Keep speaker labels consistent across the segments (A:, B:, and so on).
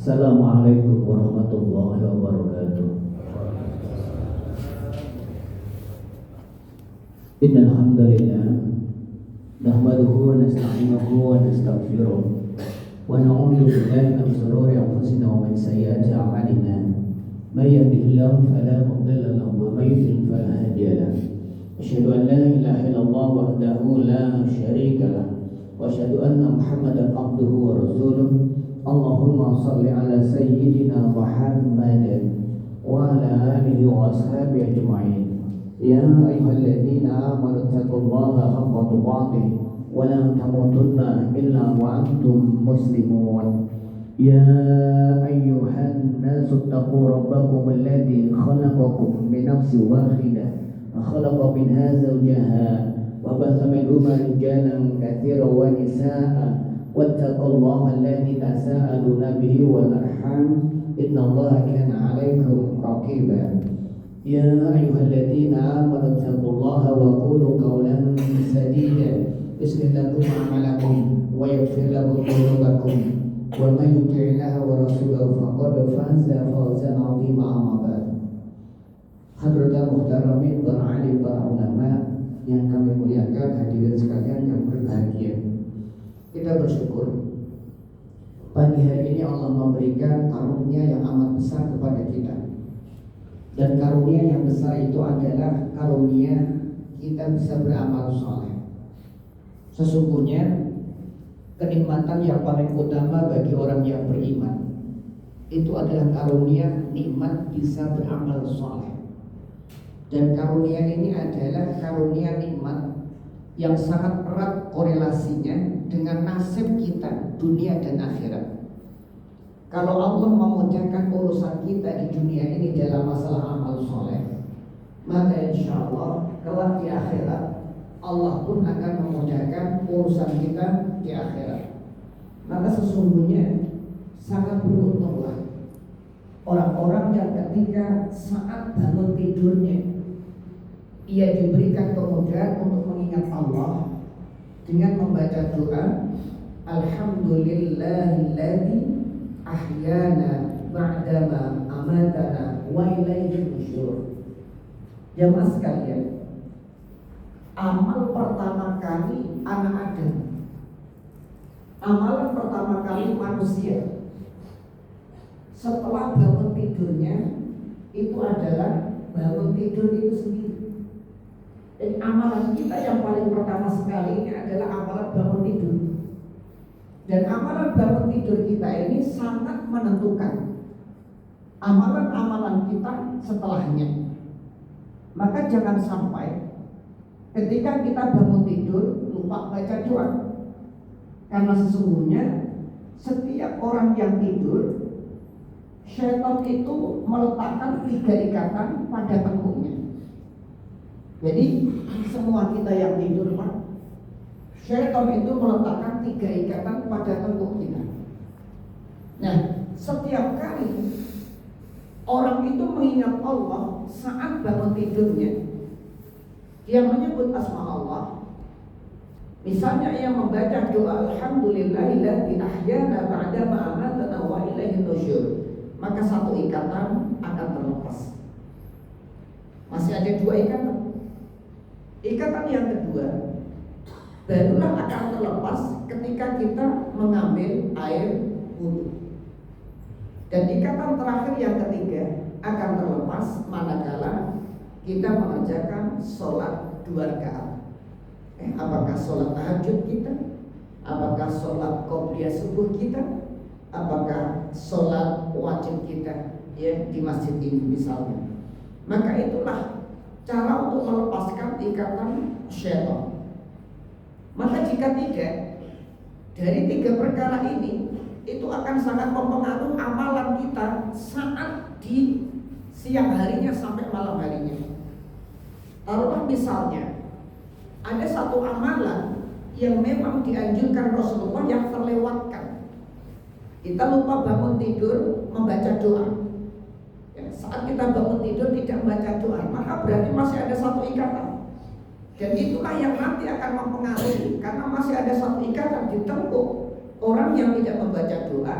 A: Assalamualaikum warahmatullahi wabarakatuh. Innal hamdalillah nahmaduhu wa nasta'inuhu wa nastaghfiruh wa na'udzu billahi min shururi anfusina wa min sayyiati a'malina. May yahdihillahu fala mudilla lahu wa may yudlil fala hadiya lahu. Asyhadu an la ilaha illallah wahdahu la syarika lahu wa asyhadu anna Muhammadan abduhu wa rasuluh. Allahumma salli ala sayyidina Muhammadin wa ala alihi wa ashabihi ajma'in. Ya ayyuhalladzina amanu taqullaha haqqa tuqatih wa la tamutunna illa wa antum muslimun. Ya ayyuhan nasu taqu rabbakum alladzi khalaqakum min nafsin wahidah wa khalaqa minha zawjaha wa batha minhuma rijalan katsiran wa nisaa'a wattaqullaha alladzi tasaaluna bihi wal arham innallaha kana 'alaikum raqiba. Ya ayyuhalladzina amanu taqullaha wa qulu qawlan sadida yuslih lakum a'malakum wa yaghfir lakum dhunubakum wa may yuti'illaha wa rasulahu faqad faza fawzan 'azima. Amma ba'd. Hadratul muhtaramin para alim, para ulama yang kami muliakan, hadirin sekalian yang berbahagia. Kita bersyukur pagi hari ini Allah memberikan karunia yang amat besar kepada kita. Dan karunia yang besar itu adalah karunia kita bisa beramal saleh. Sesungguhnya kenikmatan yang paling utama bagi orang yang beriman itu adalah karunia nikmat bisa beramal saleh. Dan karunia ini adalah karunia nikmat yang sangat erat korelasinya dengan nasib kita dunia dan akhirat. Kalau Allah memudahkan urusan kita di dunia ini dalam masalah amal soleh, maka insya Allah kelak di akhirat Allah pun akan memudahkan urusan kita di akhirat. Maka sesungguhnya sangat beruntunglah orang-orang yang ketika saat bangun tidurnya ia diberikan kemudahan untuk mengingat Allah dengan membaca doa Alhamdulillahilladzi ahyana ba'dama amatana wa ilaihi nusyur. Jamaah sekalian, amal pertama kali anak Adam, amalan pertama kali manusia setelah bangun tidurnya itu adalah bangun tidur itu sendiri. Jadi amalan kita yang paling pertama sekali ini adalah amalan bangun tidur. Dan amalan bangun tidur kita ini sangat menentukan amalan-amalan kita setelahnya. Maka jangan sampai ketika kita bangun tidur lupa baca doa. Karena sesungguhnya setiap orang yang tidur, syaitan itu meletakkan 3 ikatan pada tengkuknya. Jadi semua kita yang tidur, Pak, syaitan itu meletakkan 3 ikatan pada tengkuk kita. Nah, setiap kali orang itu mengingat Allah saat bangun tidurnya, dia menyebut asma Allah. Misalnya ia membaca doa Alhamdulillahilladzi ahyana ba'dama amatana wa ilaihi nusyur, maka 1 ikatan akan terlepas. Masih ada 2 ikatan. Ikatan yang kedua barulah akan terlepas ketika kita mengambil air wudhu. Dan ikatan terakhir yang ketiga akan terlepas manakala kita mengerjakan sholat 2 rakaat. Apakah sholat tahajud kita, apakah sholat qobliyah subuh kita, apakah sholat wajib kita ya di masjid ini misalnya. Maka itulah cara untuk melepaskan ikatan syaitan. Maka jika tidak, dari 3 perkara ini itu akan sangat mempengaruhi amalan kita saat di siang harinya sampai malam harinya. Taruhlah misalnya ada 1 amalan yang memang dianjurkan Rasulullah yang terlewatkan. Kita lupa bangun tidur membaca doa. Saat kita bangun tidur tidak membaca doa, maka berarti masih ada 1 ikatan. Dan itulah yang nanti akan mempengaruhi, karena masih ada 1 ikatan di tengkuk orang yang tidak membaca doa,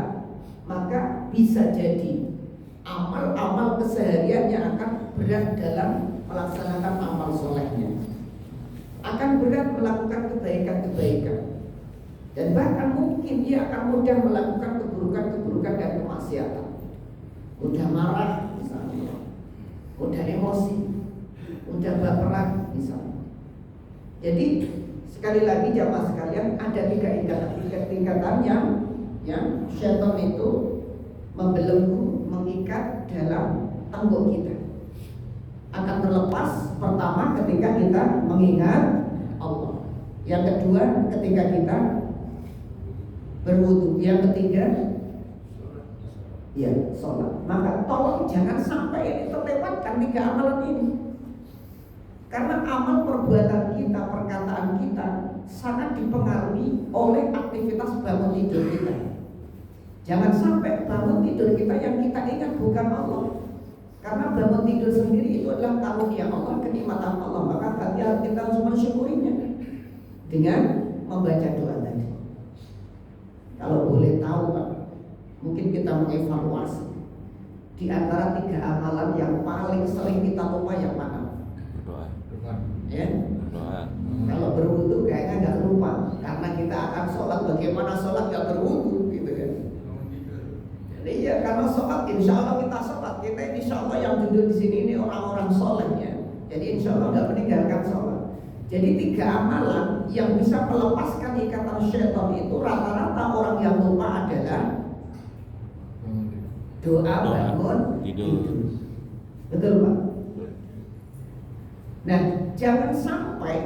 A: maka bisa jadi amal-amal keseharian yang akan berat dalam melaksanakan amal solehnya, akan berat melakukan kebaikan-kebaikan, dan bahkan mungkin dia akan mudah melakukan keburukan-keburukan dan kemaksiatan, mudah marah misalnya, mudah emosi, mudah baperan misalnya. Jadi sekali lagi jamaah sekalian, ada tiga tingkatan yang syaitan itu membelenggu, mengikat dalam tembok kita. Akan terlepas pertama ketika kita mengingat Allah, yang kedua ketika kita berwudu, yang ketiga ya sholat. Maka tolong jangan sampai ini terlewatkan tiga amalan ini, karena amal perbuatan kita, perkataan kita sangat dipengaruhi oleh aktivitas bangun tidur kita. Jangan sampai bangun tidur kita yang kita ingat bukan Allah, karena bangun tidur sendiri itu adalah karunia Allah, kenikmatan Allah. Maka kita harus mensyukurinya dengan membaca doa tadi. Kalau boleh tahu Pak, mungkin kita mengevaluasi di antara tiga amalan yang paling sering kita lupa yang mana?
B: Doa.
A: Ya?
B: Doa.
A: Kalau berwudu kayaknya nggak lupa, karena kita akan sholat. Bagaimana sholat nggak berwudu gitu kan? Jadi ya karena sholat, insya Allah kita sholat. Kita insya Allah yang duduk di sini ini orang-orang soleh ya. Jadi insya Allah nggak meninggalkan sholat. Jadi tiga amalan yang bisa melepaskan ikatan syaitan itu rata-rata orang yang lupa adalah doa bangun tidur. Betul Pak? Nah, jangan sampai,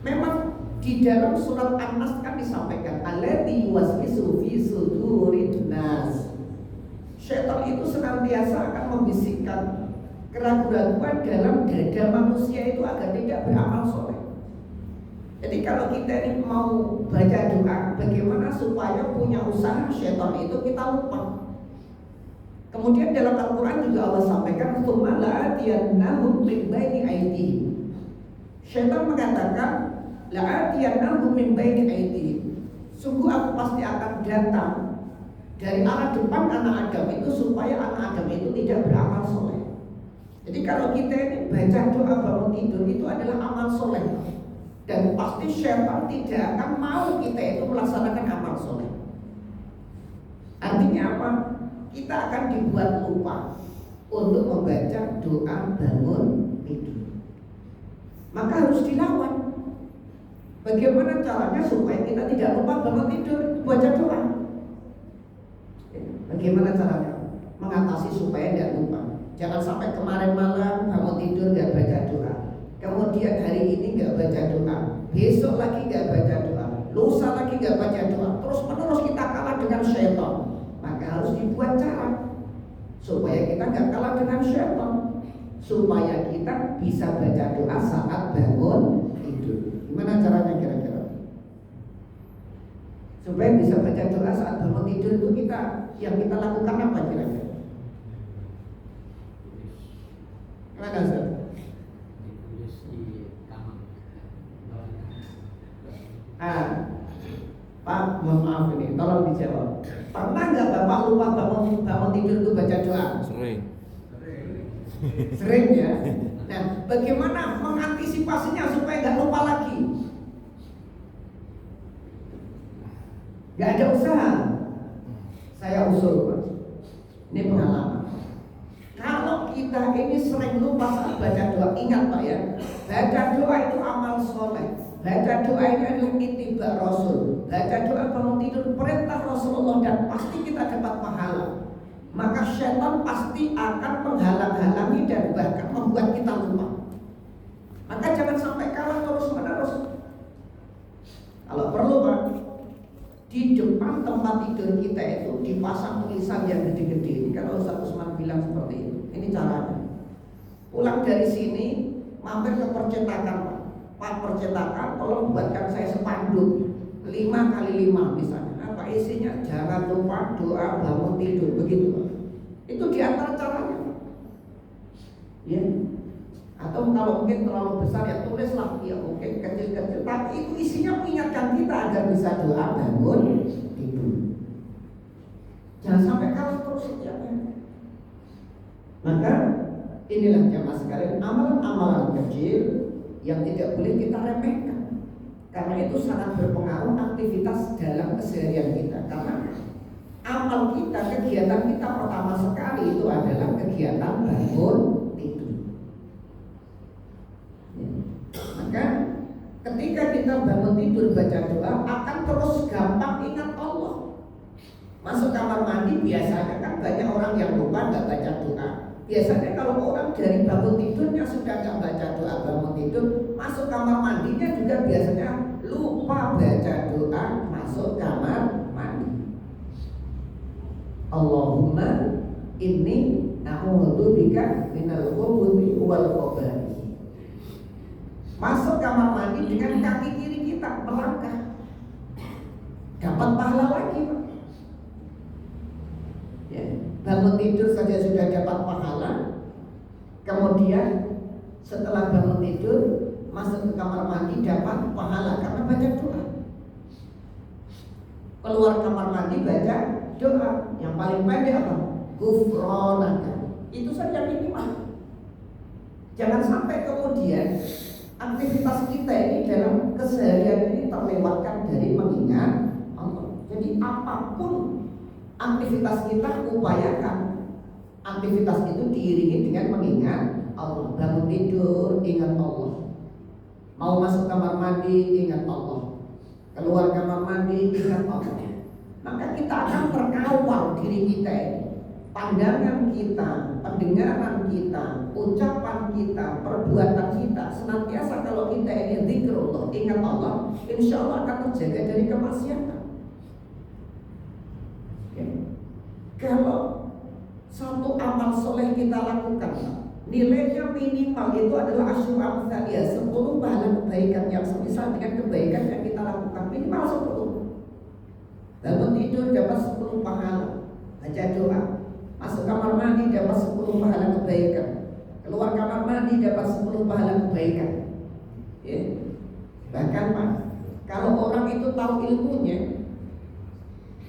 A: memang di dalam surat An-Nas kan disampaikan allati yuwaswisu fi sudurin nas. Syaitan itu senantiasa akan membisikkan keraguan-keraguan dalam dada manusia itu agar tidak beramal soleh. Jadi kalau kita ini mau baca doa, bagaimana supaya punya usaha syaitan itu kita lupa. Kemudian dalam Al-Quran juga Allah sampaikan tsumma la'atiyannahum min baini aydihim. Syaitan mengatakan la'atiyannahum min baini aydihim. Sungguh aku pasti akan datang dari arah depan anak Adam itu supaya anak Adam itu tidak beramal soleh. Jadi kalau kita ini baca doa bangun tidur itu adalah amal soleh, dan pasti syaitan tidak akan mau kita itu melaksanakan amal soleh. Artinya apa? Kita akan dibuat lupa untuk membaca doa bangun tidur. Maka harus dilawan. Bagaimana caranya supaya kita tidak lupa bangun tidur baca doa? Bagaimana caranya mengatasi supaya tidak lupa? Jangan sampai kemarin malam bangun tidur nggak baca doa, kemudian hari ini nggak baca doa, besok lagi nggak baca doa, lusa lagi nggak baca doa, terus menerus kita kalah dengan syaitan. Maka harus dibuat cara supaya kita nggak kalah dengan syaitan, supaya kita bisa baca doa saat bangun tidur. Gimana caranya kira-kira? Supaya bisa baca doa saat bangun tidur itu yang kita lakukan apa kira-kira? Gimana Ustaz?
C: Ditulis di kamar.
A: Pak, mohon maaf ini, tolong dijawab. Pernah nggak Bapak lupa bangun tidur itu baca doa?
B: Sering.
A: Sering ya. Nah, bagaimana mengantisipasinya supaya nggak lupa lagi? Nggak ada usaha. Saya usul Pak. Ini pengalaman. Kalau kita ini sering lupa saat baca doa, ingat Pak ya, baca doa itu amal soleh. Baca doa ini adalah ittiba Rasul. Baca doa bangun tidur perintah Rasulullah, dan pasti kita dapat pahala. Maka syaitan pasti akan menghalang-halangi dan bahkan membuat kita lupa. Maka jangan sampai kalah terus-menerus. Kalau perlu Pak, di depan tempat tidur kita itu dipasang tulisan yang gede-gede. Ini kalau Ustaz Usman bilang seperti itu. Ini caranya. Pulang dari sini mampir ke percetakan Pak. Pak percetakan, tolong buatkan saya spanduk 5x5 misalnya. Apa isinya? Jangan lupa doa bangun tidur, begitu Pak. Itu di antara caranya. Ya. Atau kalau mungkin terlalu besar ya tulislah, ya oke, kecil-kecil. Tapi itu isinya mengingatkan kita agar bisa doa bangun tidur. Jangan sampai kalah terus setiap hari. Maka inilah jamaah sekalian, amalan-amalan kecil yang tidak boleh kita remehkan. Karena itu sangat berpengaruh aktivitas dalam keseharian kita. Karena amal kita, kegiatan kita pertama sekali itu adalah kegiatan bangun tidur. Maka ketika kita bangun tidur baca doa, akan terus gampang ingat Allah. Masuk kamar mandi biasanya kan banyak orang yang lupa nggak baca doa. Biasanya kalau orang dari bangun tidurnya sudah nggak baca doa bangun tidur, masuk kamar mandinya juga biasanya lupa baca doa masuk kamar mandi. Allahumma inni a'udzubika minal khubuthi wal khaba'ith. Masuk kamar mandi dengan kaki kiri kita melangkah, dapat pahala lagi, Pak. Ya, bangun tidur saja sudah dapat pahala. Kemudian setelah bangun tidur masuk ke kamar mandi dapat pahala karena baca doa. Keluar kamar mandi baca doa. Yang paling pendek apa? Ghufranaka. Itu saja minimal. Jangan sampai kemudian aktivitas kita ini dalam keseharian ini terlewatkan dari mengingat Allah. Jadi apapun aktivitas kita, upayakan aktivitas itu diiringi dengan mengingat Allah. Bangun tidur ingat Allah, mau masuk kamar mandi ingat Allah, keluar kamar mandi ingat Allah. Maka kita akan terkawal diri kita ini, pandangan kita, pendengaran kita, ucapan kita, perbuatan kita senantiasa kalau kita ini zikrullah, ingat Allah, insya Allah akan terjaga dari kemaksiatan. Kalau satu amal soleh kita lakukan, nilainya minimal itu adalah asyur amsaliyah, 10 pahala kebaikan yang semisal dengan kebaikan yang kita lakukan, minimal 10. Bangun tidur dapat 10 pahala, baca doa, masuk kamar mandi dapat 10 pahala kebaikan, keluar kamar mandi dapat 10 pahala kebaikan. Ya. Bahkan Pak, kalau orang itu tahu ilmunya,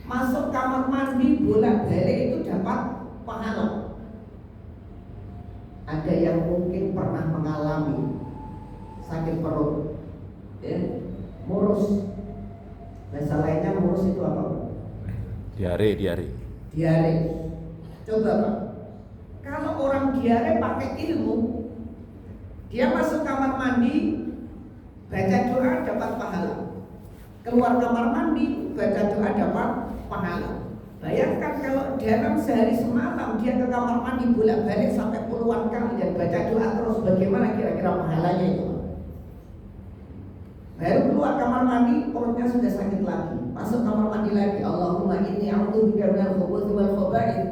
A: masuk kamar mandi bolak-balik itu dapat pahala. Ada yang mungkin pernah mengalami sakit perut, ya, murus. Bahasa lainnya murus itu apa?
B: Diare.
A: Coba Pak, kalau orang diare pakai ilmu, dia masuk kamar mandi, baca doa dapat pahala. Keluar kamar mandi, baca doa dapat pahala. Bayangkan kalau dalam sehari semalam dia ke kamar mandi bolak-balik sampai puluhan kali dan baca doa terus, bagaimana kira-kira pahalanya itu? Baru keluar kamar mandi perutnya sudah sakit lagi, masuk kamar mandi lagi, Allahumma inni a'udzubika minal khubuthi wal khaba'ith,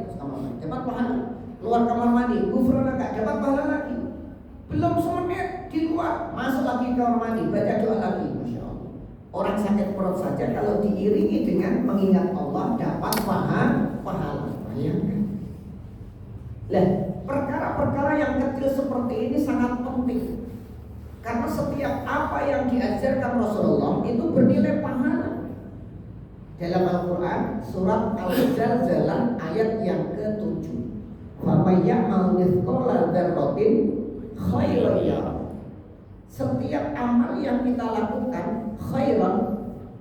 A: dapat pahala. Keluar kamar mandi, ghufranaka, dapat pahala lagi. Belum semenit di luar, masuk lagi ke kamar mandi, baca doa lagi. Masya Allah. Orang sakit perut saja kalau diiringi dengan mengingat Allah dapat pahala. Bayangkan. Lah, perkara-perkara yang kecil seperti ini sangat penting. Karena setiap apa yang diajarkan Rasulullah itu bernilai pahala. Dalam Al-Quran surat Al-Zalzalah ayat yang ke-7, "Faman ya'mal mithqala dzarratin khairan yarah." Setiap amal yang kita lakukan khairan,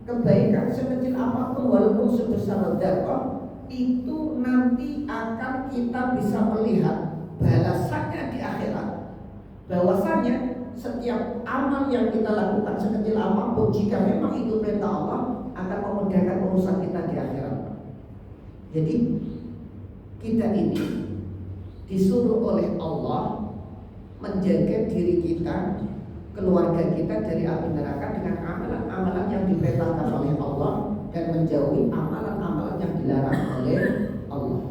A: kebaikan sekecil apapun walaupun sebesar dzarrah, itu nanti akan kita bisa melihat balasannya di akhirat. Bahwasanya setiap amal yang kita lakukan sekecil apapun, jika memang itu perintah Allah, akan memudahkan urusan kita di akhirat. Jadi kita ini disuruh oleh Allah menjaga diri kita, keluarga kita dari api neraka dengan amalan-amalan yang diperintahkan oleh Allah dan menjauhi amalan-amalan yang dilarang oleh Allah.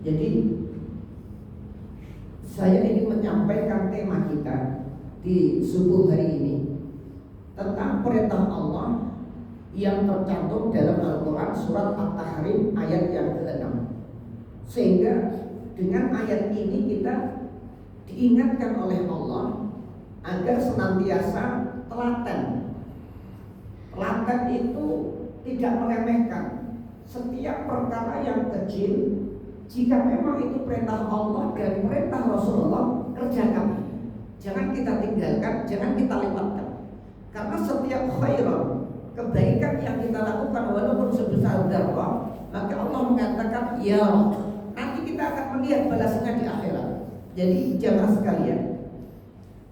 A: Jadi saya ingin menyampaikan tema kita di subuh hari ini tentang perintah Allah yang tercantum dalam Al-Quran surat At-Tahrim ayat yang ke-6. Sehingga dengan ayat ini kita diingatkan oleh Allah agar senantiasa telaten. Telaten itu tidak meremehkan setiap perkara yang kecil, jika memang itu perintah Allah dan perintah Rasulullah, kerjakan. Jangan kita tinggalkan, jangan kita lewatkan. Karena setiap khairan, kebaikan yang kita lakukan walaupun sebesar dzarrah, maka Allah mengatakan ya Allah, nanti kita akan melihat balasannya di akhirat. Jadi jamaah sekalian,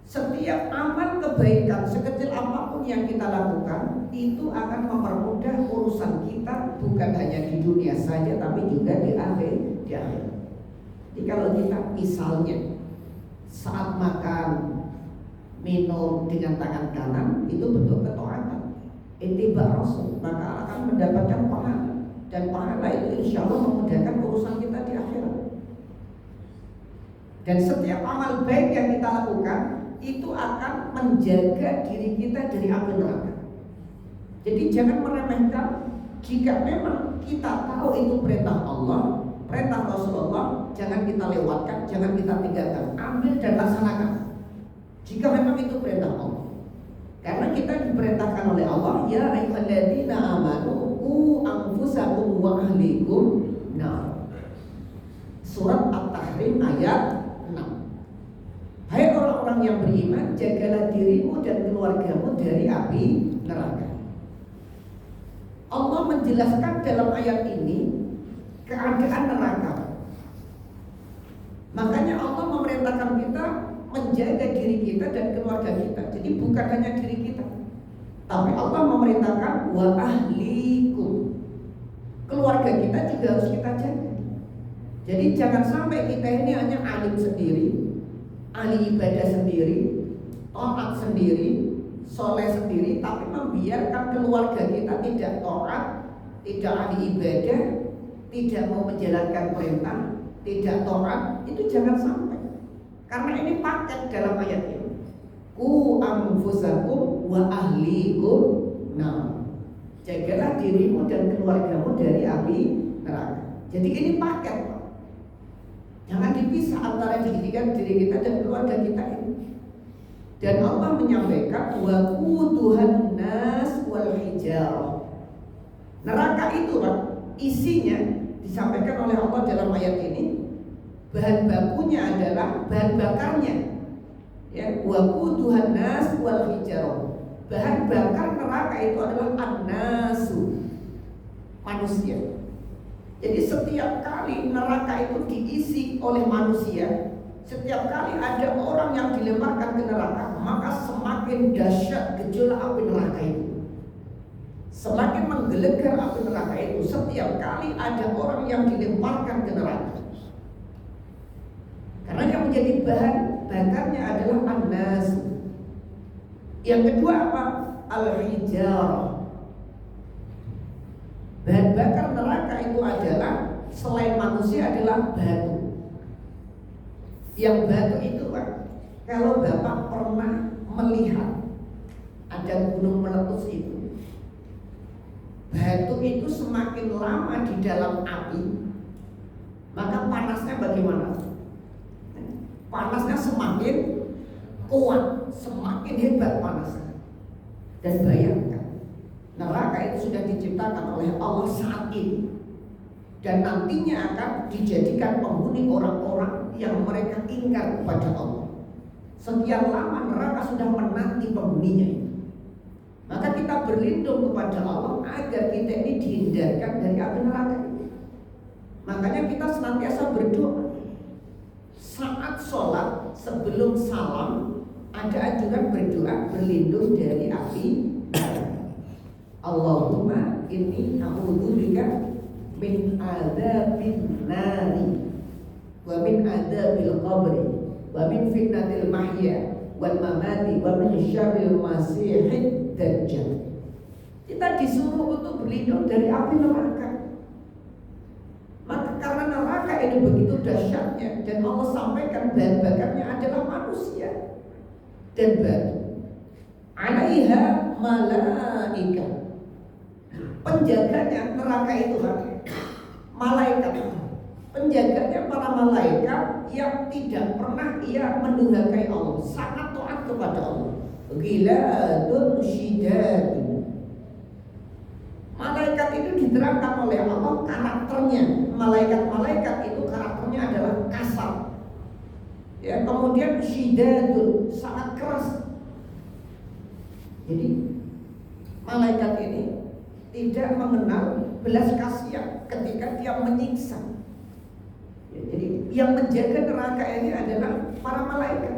A: setiap amal kebaikan sekecil apapun yang kita lakukan itu akan mempermudah urusan kita, bukan hanya di dunia saja tapi juga di akhirat. Jadi kalau kita misalnya saat makan minum dengan tangan kanan, itu bentuk ketaatan, ittiba Rasul, maka akan mendapatkan pahala, dan pahala itu insya Allah memudahkan urusan kita di akhirat. Dan setiap amal baik yang kita lakukan itu akan menjaga diri kita dari api neraka. Jadi jangan meremehkan. Jika memang kita tahu itu perintah Allah, perintah Rasulullah, jangan kita lewatkan, jangan kita tinggalkan, ambil dan laksanakan. Jika memang itu perintah Allah, karena kita diperintahkan oleh Allah, ya ayyuhalladzina amanu qu anfusakum wa ahlikum nar. Surat At-Tahrim ayat 6. Hai orang-orang yang beriman, jagalah dirimu dan keluargamu dari api neraka. Allah menjelaskan dalam ayat ini keadaan neraka. Makanya Allah memerintahkan kita menjaga diri kita dan keluarga kita. Jadi bukan hanya diri kita, tapi Allah memerintahkan wa ahlikum. Keluarga kita juga harus kita jaga. Jadi jangan sampai kita ini hanya alim sendiri, ahli ibadah sendiri, taat sendiri, soleh sendiri, tapi membiarkan keluarga kita tidak taat, tidak ahli ibadah, tidak mau menjalankan perintah, tidak taat. Itu jangan sampai. Karena ini paket dalam ayat ini. Qu anfusakum wa ahlikum nar. Jagalah dirimu dan keluargamu dari api neraka. Jadi ini paket, Pak. Jangan dipisah antara diri kita dan keluarga kita ini. Dan Allah menyampaikan wa quduhan nas wal hijarah. Neraka itu, Pak, isinya disampaikan oleh Allah dalam ayat ini, bahan bakunya adalah bahan bakarnya. Ya, wa quduhan nas wal hijarah. Bahan bakar neraka itu adalah an-nasu, manusia. Jadi setiap kali neraka itu diisi oleh manusia, setiap kali ada orang yang dilemparkan ke neraka, maka semakin dahsyat gejolak api neraka itu. Semakin menggelegar api neraka itu setiap kali ada orang yang dilemparkan ke neraka. Karena yang menjadi bahan bakarnya adalah an-nas. Yang kedua apa? Al-hijarah. Bahan bakar neraka itu adalah selain manusia adalah batu. Yang batu itu, Pak, kalau Bapak pernah melihat ada gunung meletus itu, batu itu semakin lama di dalam api, maka panasnya bagaimana? Panasnya semakin kuat, semakin hebat panasnya. Dan bayangkan, neraka itu sudah diciptakan oleh Allah saat ini, dan nantinya akan dijadikan penghuni orang-orang yang mereka ingkar kepada Allah. Sekian lama neraka sudah menanti penghuninya. Maka kita berlindung kepada Allah agar kita ini dihindarkan dari api neraka ini. Makanya kita senantiasa berdoa. Saat sholat sebelum salam ada anjuran berdoa berlindung dari api. Allahumma inni a'udzubika min adzabin nari wa min adzabil qabri wa min fitnatil mahya wal mamati wa min syarril masihid dajjal. Kita disuruh untuk berlindung dari api neraka. Maka karena neraka ini begitu dahsyatnya, dan Allah sampaikan bahan bakarnya adalah manusia dan batu. Alaiha malaika. Penjaganya neraka itu malaikat. Penjaganya para malaikat yang tidak pernah ia mendurhakai Allah, sangat taat kepada Allah. Ghiladun syidadun. Malaikat itu diterangkan oleh Allah karakternya. Malaikat-malaikat itu karakternya adalah kasar. Ya, kemudian syidadun, sangat keras. Jadi malaikat ini tidak mengenal belas kasihan ketika dia menyiksa. Ya, jadi yang menjaga neraka ini adalah para malaikat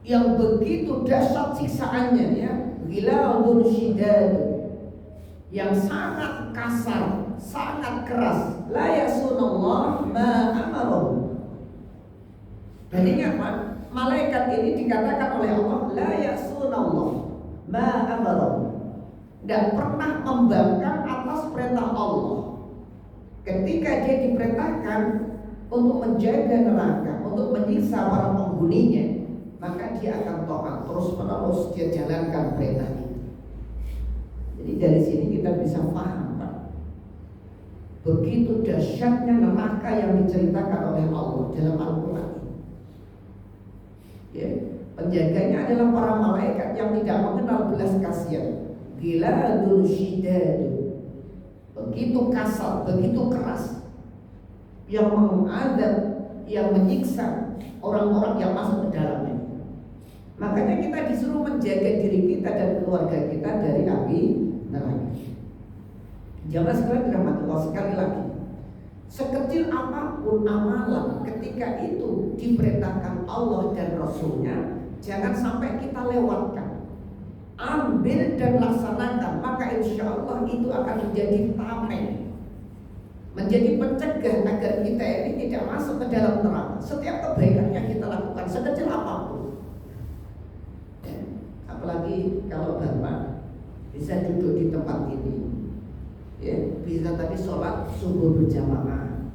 A: yang begitu dahsyat siksaannya, ya, ghiladun syidad, yang sangat kasar, sangat keras. La yasunallah ma amaroh. Dan ingat Pak, malaikat ini dikatakan oleh Allah la yasunallah ma amaroh, tidak pernah membangkang atas perintah Allah. Ketika dia diperintahkan untuk menjaga neraka, untuk menyiksa para penghuninya, maka dia akan taat, terus menerus dia jalankan perintah itu. Jadi dari sini kita bisa paham, Pak, begitu dahsyatnya neraka yang diceritakan oleh Allah dalam Al-Quran. Ya, penjaganya adalah para malaikat yang tidak mengenal belas kasihan. Ghiladun syidad, begitu kasar, begitu keras, yang mengadab, yang menyiksa orang-orang yang masuk ke dalamnya. Makanya kita disuruh menjaga diri kita dan keluarga kita dari api neraka. Jamaah sekalian dirahmati Allah, sekali lagi, sekecil apapun amalan ketika itu diperintahkan Allah dan Rasulnya, jangan sampai kita lewatkan. Ambil dan laksanakan, maka insya Allah itu akan menjadi tameng, menjadi pencegah agar kita ini tidak masuk ke dalam neraka. Setiap kebaikan yang kita lakukan, sekecil apapun, ya, apalagi kalau Bapak bisa duduk di tempat ini, ya, bisa tadi sholat subuh berjamaah,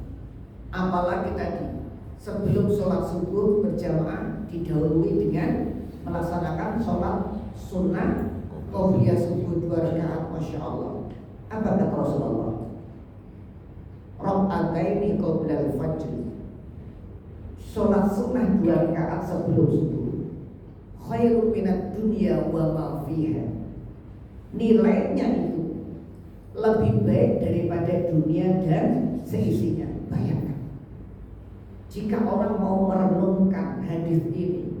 A: apalagi tadi sebelum sholat subuh berjamaah didahului dengan melaksanakan sholat sunnah qobliyah subuh 2 rakaat, masya Allah. Apa kata Rasulullah? Raka'ataini qoblal fajr, sholat sunnah 2 rakaat sebelum subuh, khairu minad dunya wa ma fiha. Nilainya itu lebih baik daripada dunia dan seisinya. Bayangkan, jika orang mau merenungkan hadis ini,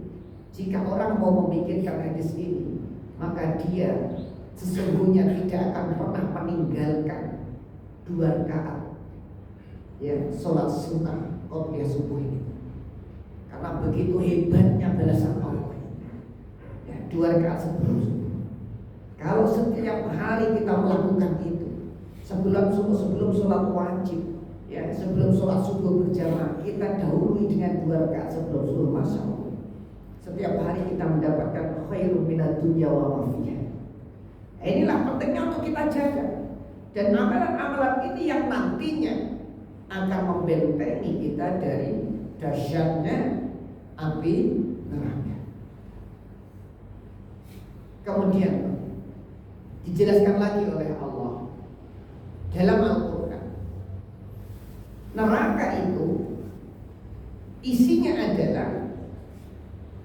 A: jika orang mau memikirkan hadis ini, maka dia sesungguhnya tidak akan pernah meninggalkan 2 rakaat, ya, sholat sunnah qobliyah subuh ini, karena begitu hebatnya balasan Allah, ya, 2 rakaat sebelum subuh. Kalau setiap hari kita melakukan itu, sebelum sholat wajib, ya, sebelum sholat subuh berjamaah, kita dahului dengan 2 rakaat sebelum subuh, masya Allah. Setiap hari kita mendapatkan khairu minad dunya wa ma fiha. Inilah pentingnya untuk kita jaga. Dan amalan-amalan ini yang nantinya akan membentengi kita dari dahsyatnya api neraka. Kemudian dijelaskan lagi oleh Allah dalam Al-Quran, neraka itu isinya adalah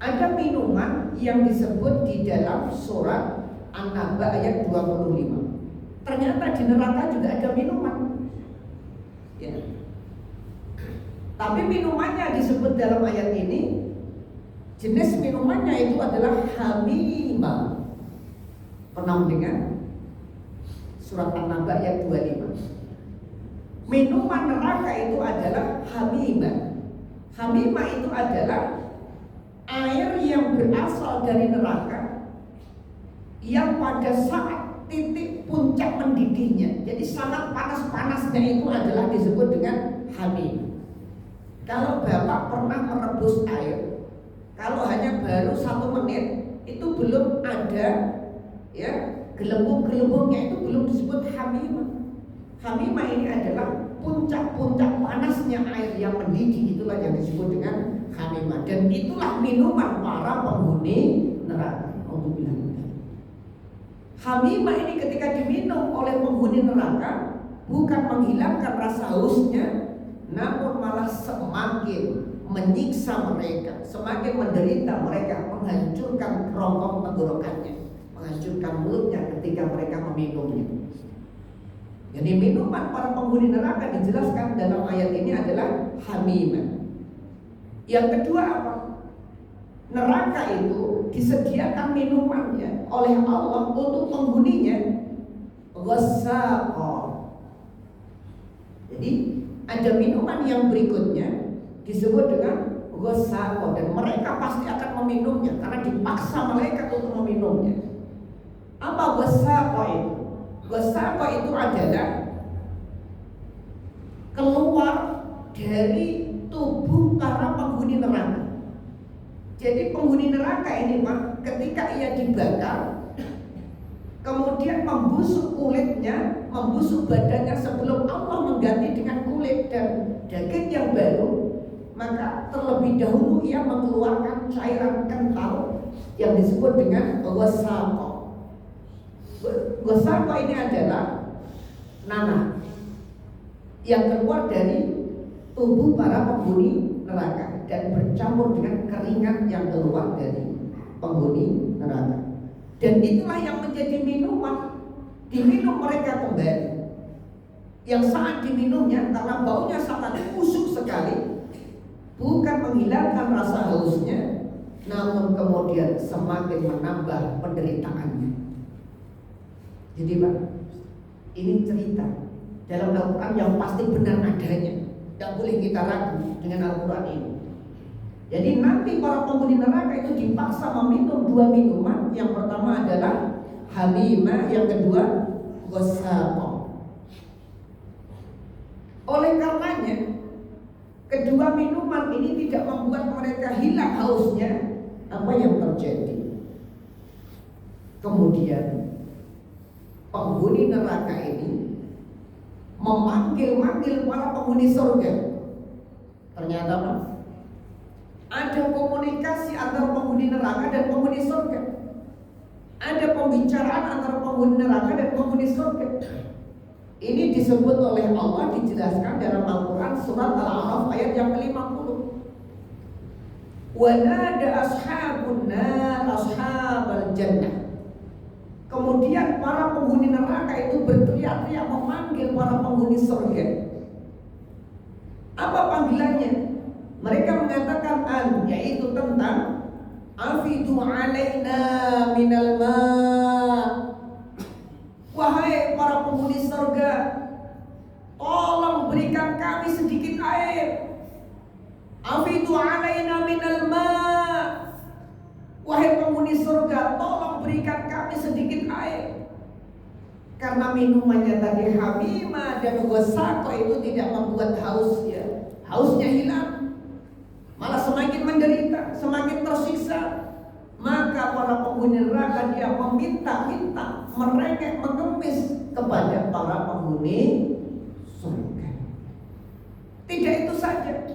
A: ada minuman yang disebut di dalam surat An-Naba ayat 25. Ternyata di neraka juga ada minuman, ya. Tapi minumannya disebut dalam ayat ini, jenis minumannya itu adalah hamimah. Pernah mendengar surat An-Naba ayat 25? Minuman neraka itu adalah hamimah. Hamimah itu adalah air yang berasal dari neraka, yang pada saat titik puncak mendidihnya, jadi sangat panas-panasnya, itu adalah disebut dengan hamim. Kalau Bapak pernah merebus air, kalau hanya baru 1 menit, itu belum ada, ya, gelembung-gelembungnya, itu belum disebut hamimah. Hamimah ini adalah puncak-puncak panasnya air yang mendidih, itulah yang disebut dengan hamimah. Dan itulah minuman para penghuni neraka. Hamimah ini ketika diminum oleh penghuni neraka, bukan menghilangkan rasa hausnya, namun malah semakin menyiksa mereka, semakin menderita mereka, menghancurkan kerongkong tenggorokannya, menghancurkan mulutnya ketika mereka meminumnya. Jadi minuman para penghuni neraka dijelaskan dalam ayat ini adalah hamimah. Yang kedua apa? Neraka itu disediakan minumannya oleh Allah untuk penghuninya ghassaqa. Jadi ada minuman yang berikutnya disebut dengan ghassaqa, dan mereka pasti akan meminumnya karena dipaksa mereka untuk meminumnya. Apa ghassaqa itu? Ghassaqa itu adalah keluar dari tubuh para penghuni neraka. Jadi penghuni neraka ini Pak, ketika ia dibakar, kemudian membusuk kulitnya, membusuk badannya sebelum Allah mengganti dengan kulit dan daging yang baru, maka terlebih dahulu ia mengeluarkan cairan kental yang disebut dengan ghassaqa. Ghassaqa ini adalah nanah yang keluar dari tubuh para penghuni neraka dan bercampur dengan keringat yang keluar dari penghuni neraka. Dan itulah yang menjadi minuman, diminum mereka kembali. Yang saat diminumnya karena baunya sangat busuk sekali, bukan menghilangkan rasa hausnya, namun kemudian semakin menambah penderitaannya. Jadi Pak, ini cerita dalam Al-Quran yang pasti benar adanya, tidak boleh kita ragu dengan Al-Quran ini. Jadi nanti para penghuni neraka itu dipaksa meminum dua minuman. Yang pertama adalah hamimah, yang kedua ghassaqa. Oleh karenanya kedua minuman ini tidak membuat mereka hilang hausnya. Apa yang terjadi? Kemudian penghuni neraka ini memanggil-manggil para penghuni surga. Ternyata Pak, ada komunikasi antara penghuni neraka dan penghuni surga. Ada pembicaraan antara penghuni neraka dan penghuni surga. Ini disebut oleh Allah, dijelaskan dalam Al-Quran surat Al-A'raf ayat yang ke-50. Wa nada ashabun nar ashabal jannah. Kemudian para penghuni neraka itu berteriak-teriak memanggil para penghuni surga. Apa panggilannya? Mereka mengatakan yaitu tentang afidu alaina minal ma'. Wahai para penghuni surga, tolong berikan kami sedikit air. Afidu alaina minal ma'. Wahai penghuni surga, tolong berikan kami sedikit air. Karena minumannya tadi hamimah dan ghassaqa itu tidak membuat hausnya hilang, malah semakin menderita, semakin tersiksa. Maka para penghuni neraka dia meminta-minta, merengek, mengemis kepada para penghuni surga. Tidak itu saja,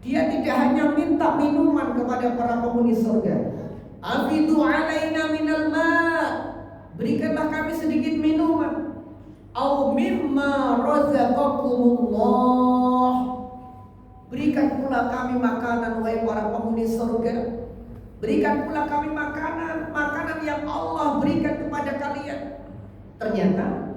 A: dia tidak hanya minta minuman kepada para penghuni surga. Afidu alaina minal ma', berikanlah kami sedikit minuman. Au mimma razaqakumullah, berikan pula kami makanan wahai para penghuni surga. Berikan pula kami makanan yang Allah berikan kepada kalian. Ternyata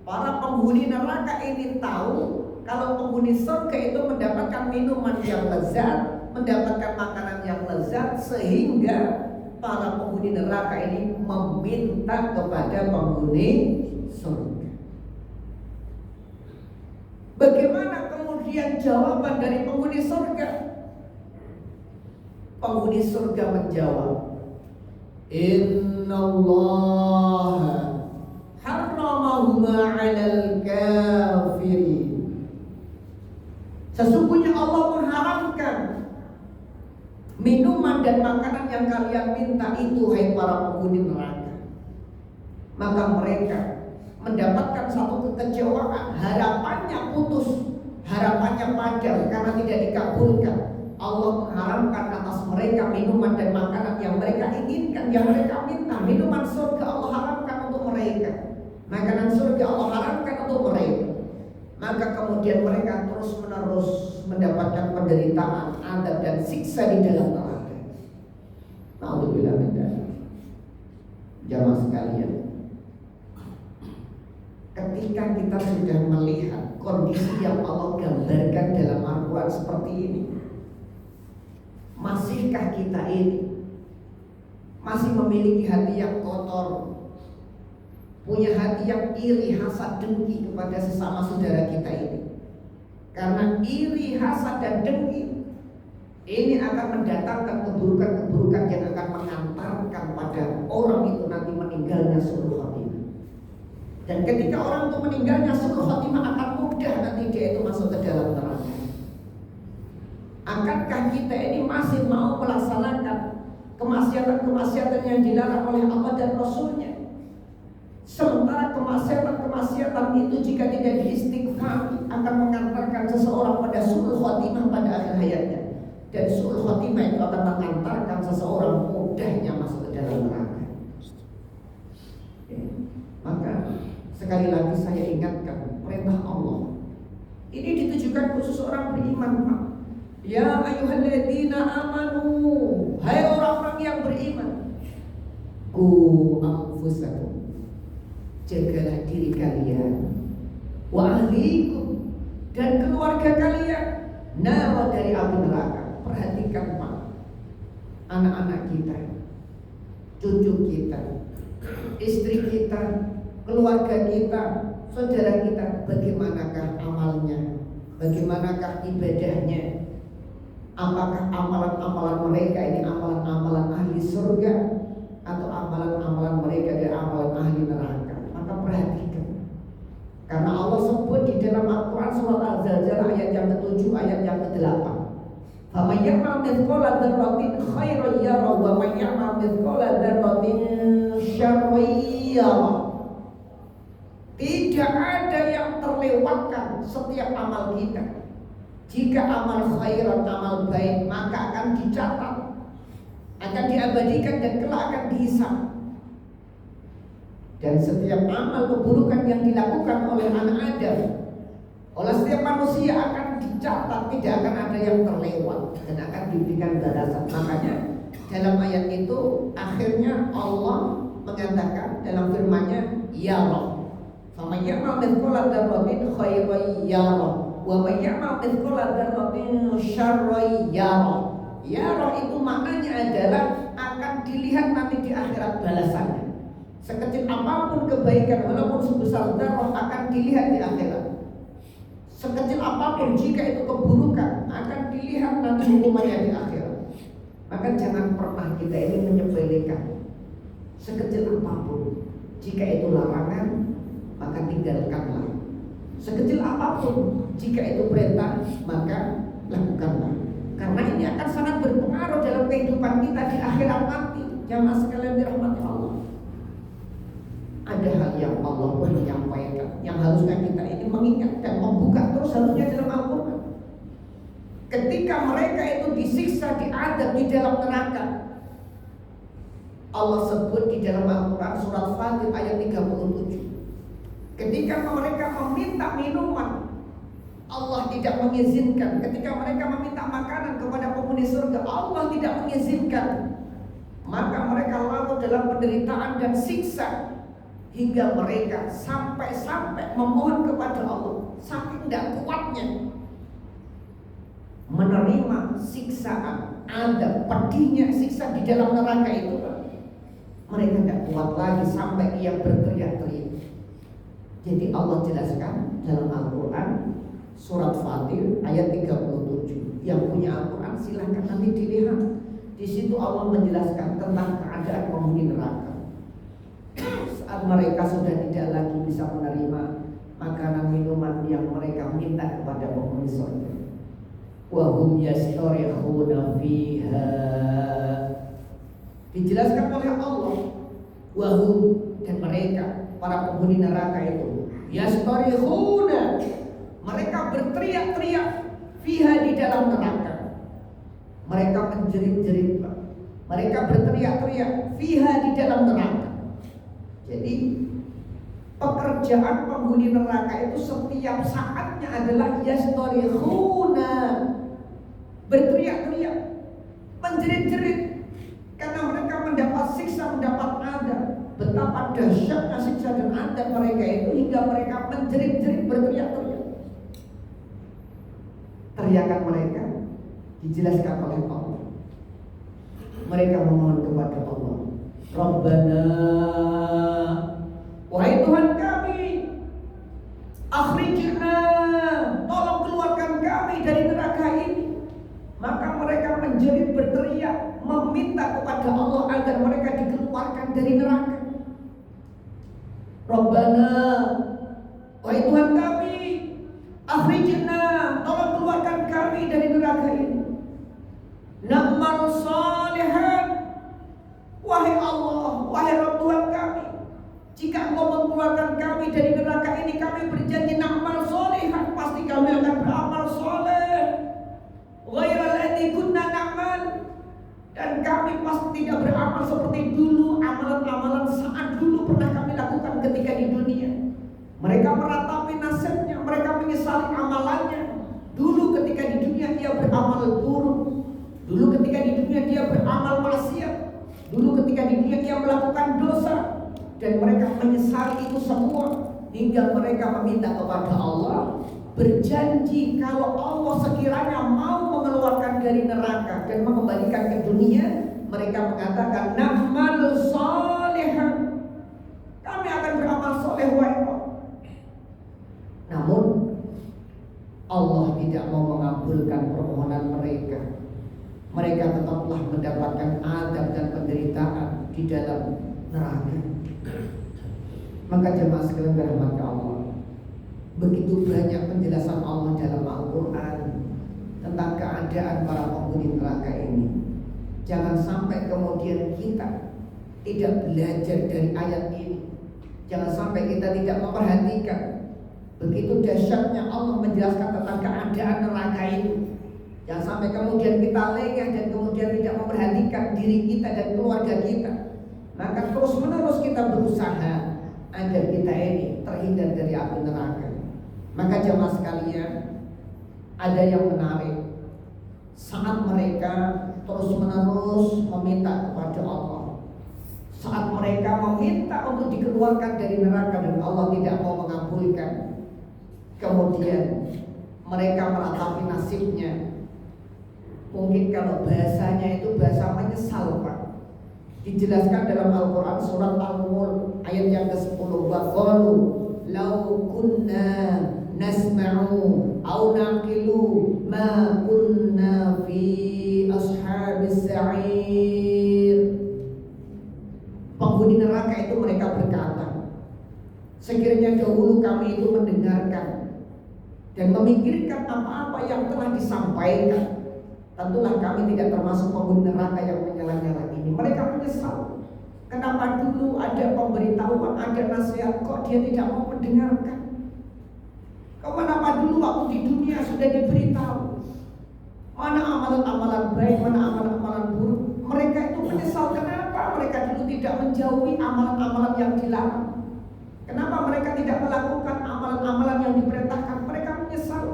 A: para penghuni neraka ini tahu kalau penghuni surga itu mendapatkan minuman yang lezat, mendapatkan makanan yang lezat, sehingga para penghuni neraka ini meminta kepada penghuni surga. Bagaimana kemudian jawaban dari penghuni surga? Penghuni surga menjawab, Innallaha harramahuma 'alal kafirin. Sesungguhnya Allah mengharamkan minuman dan makanan yang kalian minta itu, hai para penghuni neraka. Maka mereka mendapatkan satu kekecewaan, harapannya putus, harapannya padam karena tidak dikabulkan. Allah mengharamkan atas mereka minuman dan makanan yang mereka inginkan, yang mereka minta. Minuman surga Allah haramkan untuk mereka, makanan surga Allah haramkan untuk mereka. Maka kemudian mereka terus menerus mendapatkan penderitaan, azab dan siksa di dalam neraka. Nauzubillah min dzalik. Jamaah sekalian, ketika kita sudah melihat kondisi yang Allah gambarkan dalam Al-Quran seperti ini, masihkah kita ini masih memiliki hati yang kotor, punya hati yang iri, hasad, dengki kepada sesama saudara kita ini? Karena iri, hasad, dan dengki ini akan mendatangkan keburukan-keburukan yang akan mengantarkan pada orang itu nanti meninggalnya su'ul khotimah. Dan ketika orang itu meninggalnya su'ul khotimah, akan mudah nanti dia itu masuk ke dalam neraka. Akankah kita ini masih mau melaksanakan kemaksiatan-kemaksiatan yang dilarang oleh Allah dan Rasulnya? Sementara kemaksiatan-kemaksiatan itu jika tidak diistighfari akan mengantarkan seseorang pada su'ul khotimah pada akhir hayatnya. Dan su'ul khotimah itu akan mengantarkan seseorang mudahnya masuk ke dalam neraka. Maka sekali lagi saya ingatkan perintah Allah ini ditujukan khusus orang beriman, Pak. Ya ayyuhalladzina amanu, hai orang-orang yang beriman, qu anfusakum, jagalah diri kalian, wa ahlikum, dan keluarga kalian, nar dari api neraka. Perhatikan Pak, anak-anak kita, cucu kita, istri kita, keluarga kita, saudara kita, bagaimanakah amalnya, bagaimanakah ibadahnya? Apakah amalan-amalan mereka ini amalan-amalan ahli surga atau amalan-amalan mereka dari amalan ahli neraka? Maka perhatikan, karena Allah sebut di dalam Al-Quran surat Al-Zalzalah ayat yang ke-7, ayat yang ke-8, faman ya'mal mithqala dzarratin khairan yarah wa man ya'mal mithqala dzarratin syarran yarah. Tidak ada yang terlewatkan setiap amal kita. Jika amal khairan, amal baik, maka akan dicatat, akan diabadikan, dan kelak akan dihisab. Dan setiap amal keburukan yang dilakukan oleh anak Adam, oleh setiap manusia akan dicatat, tidak akan ada yang terlewat dan akan diberikan balasan. Makanya dalam ayat itu akhirnya Allah mengatakan dalam firman-Nya, ya Rabb, faman ya'mal mithqala dzarratin khairan yarah wa man ya'mal mithqala dzarratin syarran yarah. Yarah itu maknanya adalah akan dilihat nanti di akhirat balasannya. Sekecil apapun kebaikan walaupun sebesar dzarrah akan dilihat di akhirat. Sekecil apapun jika itu keburukan akan dilihat nanti hukumannya di akhirat. Maka jangan pernah kita ini menyepelekan sekecil apapun. Jika itu larangan, maka tinggalkanlah. Sekecil apapun, jika itu perintah, maka lakukanlah. Karena ini akan sangat berpengaruh dalam kehidupan kita di akhirat nanti. Jamaah sekalian dirahmati Allah. Ada hal yang Allah pun menyampaikan, yang harusnya kita ini mengingat dan membuka terus harusnya dalam Al-Quran. Ketika mereka itu disiksa, diadab di dalam neraka, Allah sebut di dalam Al-Quran surat Fatir ayat 37. Ketika mereka meminta minuman, Allah tidak mengizinkan. Ketika mereka meminta makanan kepada penghuni surga, Allah tidak mengizinkan. Maka mereka larut dalam penderitaan dan siksa hingga mereka sampai memohon kepada Allah. Saking tidak kuatnya menerima siksaan, ada pedihnya siksa di dalam neraka itu, mereka tidak kuat lagi sampai ia berteriak-teriak. Jadi Allah jelaskan dalam Al-Quran surat Fatir ayat 37. Yang punya Al-Quran silahkan nanti dilihat. Di situ Allah menjelaskan tentang keadaan penghuni neraka. Saat mereka sudah tidak lagi bisa menerima makanan minuman yang mereka minta kepada penghuni surga. Wa hum yastarikhuna fiha. Dijelaskan oleh Allah, wa hum, dan mereka para penghuni neraka itu yastarikhuna, mereka berteriak-teriak fiha, di dalam neraka. Mereka menjerit-jerit, mereka berteriak-teriak fiha, di dalam neraka. Jadi pekerjaan penghuni neraka itu setiap saatnya adalah yastarikhuna, berteriak-teriak, menjerit-jerit, karena mereka mendapat siksa, mendapat adab. betapa dahsyatnya siksa dan azab mereka itu hingga mereka menjerit-jerit berteriak-teriak. Teriakan mereka dijelaskan oleh Allah. Mereka memohon kepada Allah, Rabbana, wahai Tuhan kami, akhrijna, tolong keluarkan kami dari neraka ini. Maka mereka menjerit berteriak, meminta kepada Allah agar mereka dikeluarkan dari neraka. Rabbana, wahai Tuhan kami, akhrijna, tolong keluarkan kami dari neraka ini. Na'mal salihan, wahai Allah, wahai Rabb Tuhan kami, jika Engkau mengeluarkan kami dari neraka ini, kami berjanji na'mal salihan, pasti kami akan beramal soleh. Ghairal ladzi kunna na'mal, dan kami pasti tidak beramal seperti dulu, amalan-amalan saat dulu pernah kami lakukan ketika di dunia. Mereka meratapi nasibnya, mereka menyesali amalannya. Dulu ketika di dunia dia beramal buruk, dulu ketika di dunia dia beramal maksiat, dulu ketika di dunia dia melakukan dosa, dan mereka menyesali itu semua hingga mereka meminta kepada Allah, berjanji kalau Allah sekiranya mau mengeluarkan dari neraka dan mengembalikan ke dunia, mereka mengatakan na'mal shalihan, kami akan beramal soleh wahai Allah. Namun Allah tidak mau mengabulkan permohonan mereka. Mereka tetaplah mendapatkan azab dan penderitaan di dalam neraka. Maka jemaah sekalian dirahmati Allah, begitu banyak penjelasan Allah dalam Al-Quran tentang keadaan para penghuni neraka ini. Jangan sampai kemudian kita tidak belajar dari ayat ini. Jangan sampai kita tidak memperhatikan begitu dahsyatnya Allah menjelaskan tentang keadaan neraka itu. Jangan sampai kemudian kita lengah dan kemudian tidak memperhatikan diri kita dan keluarga kita. Maka terus menerus kita berusaha agar kita ini terhindar dari api neraka. Maka jemaah sekalian, ada yang menarik saat mereka terus menerus meminta kepada Allah, saat mereka meminta untuk dikeluarkan dari neraka dan Allah tidak mau mengabulkan, kemudian mereka meratapi nasibnya. Mungkin kalau bahasanya itu bahasa menyesal, Pak. Dijelaskan dalam Al-Quran surat Al-Mulk ayat yang ke-10, wa qalu law kunna nasma'u aw naqilu ma kunna fi ashabis sa'ir. Penghuni neraka itu mereka berkata, sekiranya dahulu kami itu mendengarkan dan memikirkan apa-apa yang telah disampaikan, tentulah kami tidak termasuk penghuni neraka yang menyala-nyala ini. Mereka menyesal. Kenapa dulu ada pemberitahuan, ada nasihat, kok dia tidak mau mendengarkan? Kenapa dulu waktu di dunia sudah diberitahu mana amalan-amalan baik, mana amalan-amalan buruk? Mereka itu menyesal. Kenapa mereka dulu tidak menjauhi amalan-amalan yang dilarang? Kenapa mereka tidak melakukan amalan-amalan yang diperintahkan? Mereka menyesal.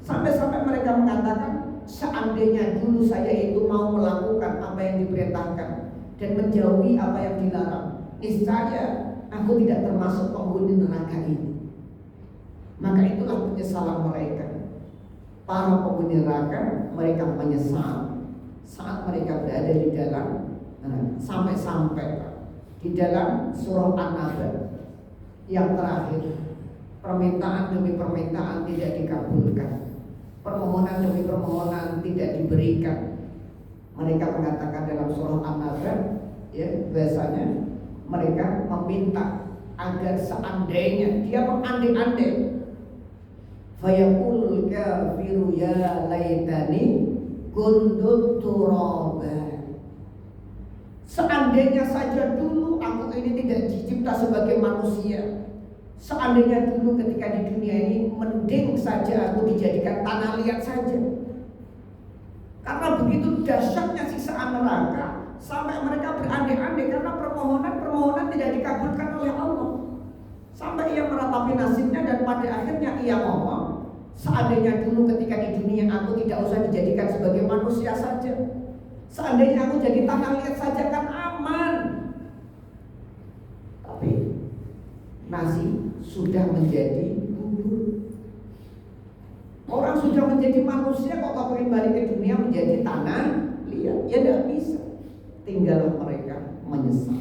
A: Sampai-sampai mereka mengatakan, seandainya dulu saya itu mau melakukan apa yang diperintahkan dan menjauhi apa yang dilarang, niscaya aku tidak termasuk penghuni neraka ini. Maka itulah penyesalan mereka. Para penghuni neraka, mereka menyesal saat mereka berada di dalam neraka. Sampai-sampai di dalam surah An-Naba yang terakhir, permintaan demi permintaan tidak dikabulkan, permohonan demi permohonan tidak diberikan. Mereka mengatakan dalam surah An-Naba, ya, biasanya mereka meminta agar seandainya dia mengandai-andai, fayaqul kafiru ya laitani kuntu turaba. Seandainya saja dulu aku ini tidak dicipta sebagai manusia. Seandainya dulu ketika di dunia ini mending saja aku dijadikan tanah liat saja. Karena begitu dahsyatnya siksaan neraka, sampai mereka berandai-andai karena permohonan tidak dikabulkan oleh Allah. Sampai ia meratapi nasibnya dan pada akhirnya ia ngomong, seandainya dulu ketika di dunia aku tidak usah dijadikan sebagai manusia saja, seandainya aku jadi tanah liat saja kan aman. nasi sudah menjadi bubur. Orang sudah menjadi manusia kok pengen balik ke dunia menjadi tanah liat, ya tidak bisa. Tinggal mereka menyesal.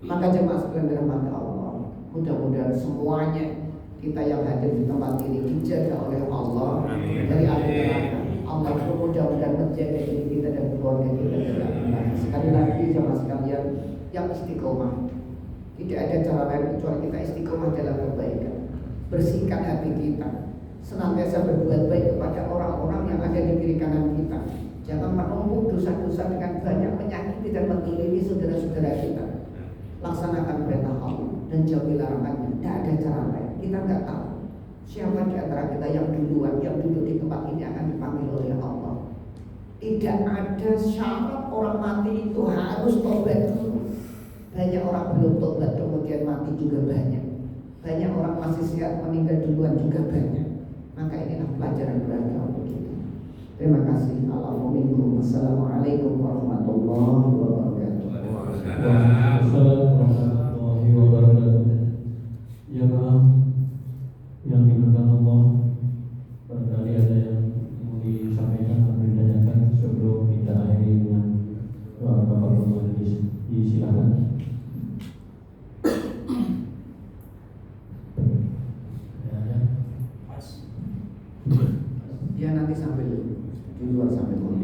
A: Maka jemaah sekalian dirahmati Allah, mudah-mudahan semuanya kita yang hadir di tempat ini dijaga oleh Allah dari api neraka. Allah pun mudah-mudahan menjaga diri kita dan keluarga kita dari api neraka. Sekali lagi jemaah sekalian yang istiqomah, tidak ada cara lain kecuali kita istiqomah dalam kebaikan. Bersihkan hati kita, senantiasa berbuat baik kepada orang-orang yang ada di kiri kanan kita. Jangan menumpuk dosa-dosa dengan banyak menyakiti dan menzalimi saudara-saudara kita. Laksanakan perintah Allah dan jauhi larangannya. Tidak ada cara lain. Kita nggak tahu siapa di antara kita yang duluan yang duduk di tempat ini akan dipanggil oleh Allah. Tidak ada syarat orang mati itu harus tobat dulu. Banyak orang belum tobat kemudian mati juga banyak. Banyak orang masih sehat meninggal duluan juga banyak. Maka inilah pelajaran berharga untuk kita. Terima kasih. Assalamualaikum warahmatullahi wabarakatuh.
D: Waalaikumsalam warahmatullahi wabarakatuh. Jemaah yang dimuliakan Allah, barangkali ada yang mau disampaikan atau ditanyakan sebelum kita akhiri dengan doa kafaratul majlis. Disilakan.
A: Ya nanti sambil di luar sambil ngomong.